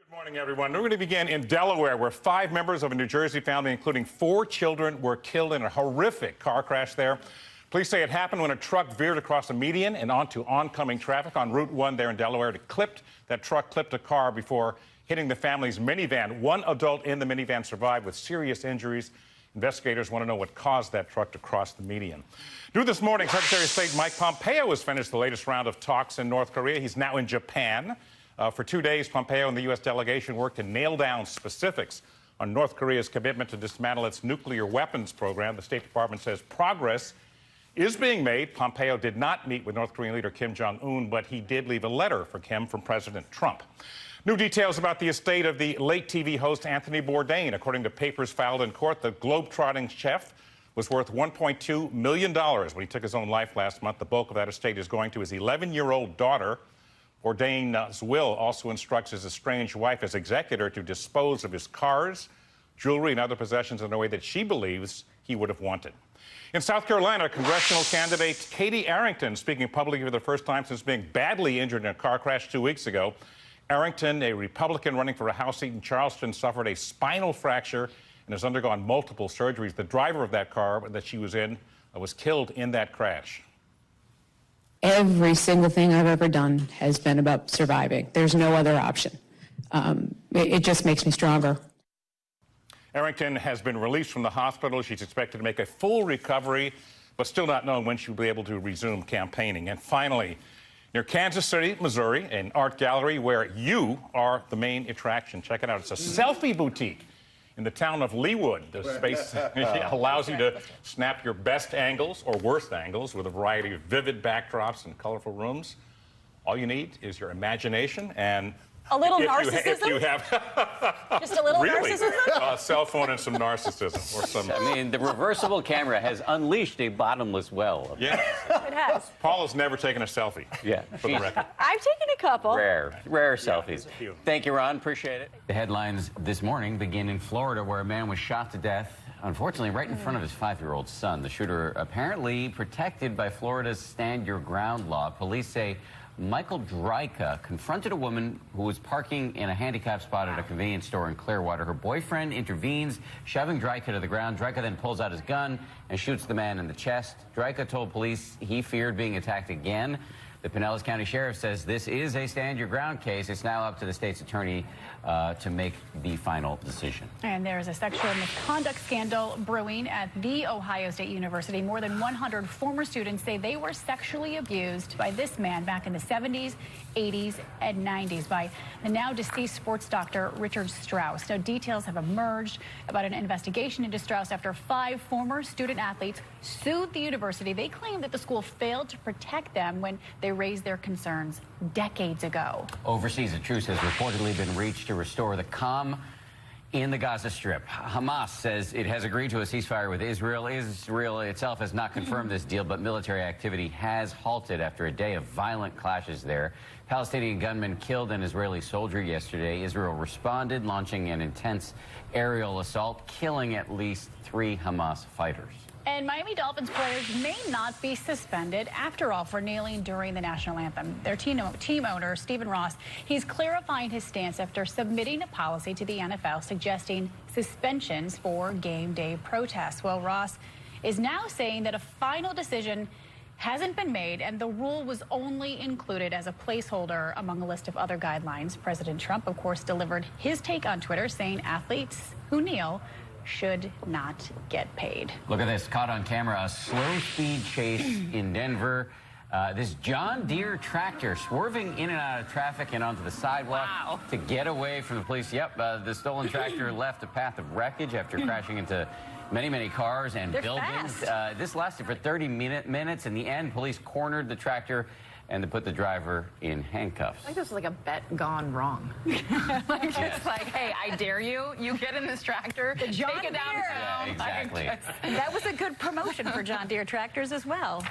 Good morning, everyone. We're going to begin in Delaware, where 5 members of a New Jersey family, including 4 children, were killed in a horrific car crash there. Police say it happened when a truck veered across a median and onto oncoming traffic on Route 1 there in Delaware. That truck clipped a car before hitting the family's minivan. 1 adult in the minivan survived with serious injuries. Investigators want to know what caused that truck to cross the median. New this morning, Secretary of State Mike Pompeo has finished the latest round of talks in North Korea. He's now in Japan. For 2 days, Pompeo and the U.S. delegation worked to nail down specifics on North Korea's commitment to dismantle its nuclear weapons program. The State Department says progress is being made. Pompeo did not meet with North Korean leader Kim Jong-un, but he did leave a letter for Kim from President Trump. New details about the estate of the late TV host Anthony Bourdain. According to papers filed in court, the globe-trotting chef was worth $1.2 million when he took his own life last month. The bulk of that estate is going to his 11-year-old daughter. Bourdain's will also instructs his estranged wife as executor to dispose of his cars, jewelry, and other possessions in a way that she believes he would have wanted. In South Carolina, congressional candidate Katie Arrington speaking publicly for the first time since being badly injured in a car crash 2 weeks ago. Arrington, a Republican running for a House seat in Charleston, suffered a spinal fracture and has undergone multiple surgeries. The driver of that car that she was in was killed in that crash. Every single thing I've ever done has been about surviving. There's no other option. It just makes me stronger. Arrington has been released from the hospital. She's expected to make a full recovery, but still not knowing when she'll be able to resume campaigning. And finally, near Kansas City, Missouri, an art gallery where you are the main attraction. Check it out. It's a selfie boutique in the town of Leawood. The space allows you to snap your best angles or worst angles with a variety of vivid backdrops and colorful rooms. All you need is your imagination and a little narcissism? If you have just a little really? narcissism? A cell phone and some narcissism or some. I mean, the reversible camera has unleashed a bottomless well. Yeah, it has. Paul has never taken a selfie. Yeah, for the record. I've taken a couple. Rare selfies. Thank you, Ron. Appreciate it. The headlines this morning begin in Florida, where a man was shot to death, unfortunately, right in front of his 5-year-old son. The shooter apparently protected by Florida's Stand Your Ground law. Police say Michael Dryka confronted a woman who was parking in a handicapped spot at a convenience store in Clearwater. Her boyfriend intervenes, shoving Dryka to the ground. Dryka then pulls out his gun and shoots the man in the chest. Dryka told police he feared being attacked again. The Pinellas County Sheriff says this is a Stand Your Ground case. It's now up to the state's attorney to make the final decision. And there's a sexual misconduct scandal brewing at The Ohio State University. More than 100 former students say they were sexually abused by this man back in the 70s, 80s, and 90s by the now deceased sports doctor Richard Strauss. Now, details have emerged about an investigation into Strauss after 5 former student athletes sued the university. They claim that the school failed to protect them when they raised their concerns decades ago. Overseas, a truce has reportedly been reached to restore the calm in the Gaza Strip. Hamas says it has agreed to a ceasefire with Israel. Israel itself has not confirmed this deal, but military activity has halted after a day of violent clashes there. Palestinian gunmen killed an Israeli soldier yesterday. Israel responded, launching an intense aerial assault, killing at least 3 Hamas fighters. And Miami Dolphins players may not be suspended after all for kneeling during the national anthem. Their team owner, Stephen Ross, he's clarifying his stance after submitting a policy to the NFL suggesting suspensions for game day protests. Well, Ross is now saying that a final decision hasn't been made and the rule was only included as a placeholder among a list of other guidelines. President Trump, of course, delivered his take on Twitter, saying athletes who kneel should not get paid. Look at this, caught on camera, a slow speed chase in Denver. This John Deere tractor swerving in and out of traffic and onto the sidewalk to get away from the police. Yep, the stolen tractor left a path of wreckage after crashing into many cars and buildings. This lasted for 30 minutes. In the end, police cornered the tractor and they put the driver in handcuffs. I think this is like a bet gone wrong. It's like, hey, I dare you. You get in this tractor, take it downtown. Yeah, exactly. That was a good promotion for John Deere tractors as well.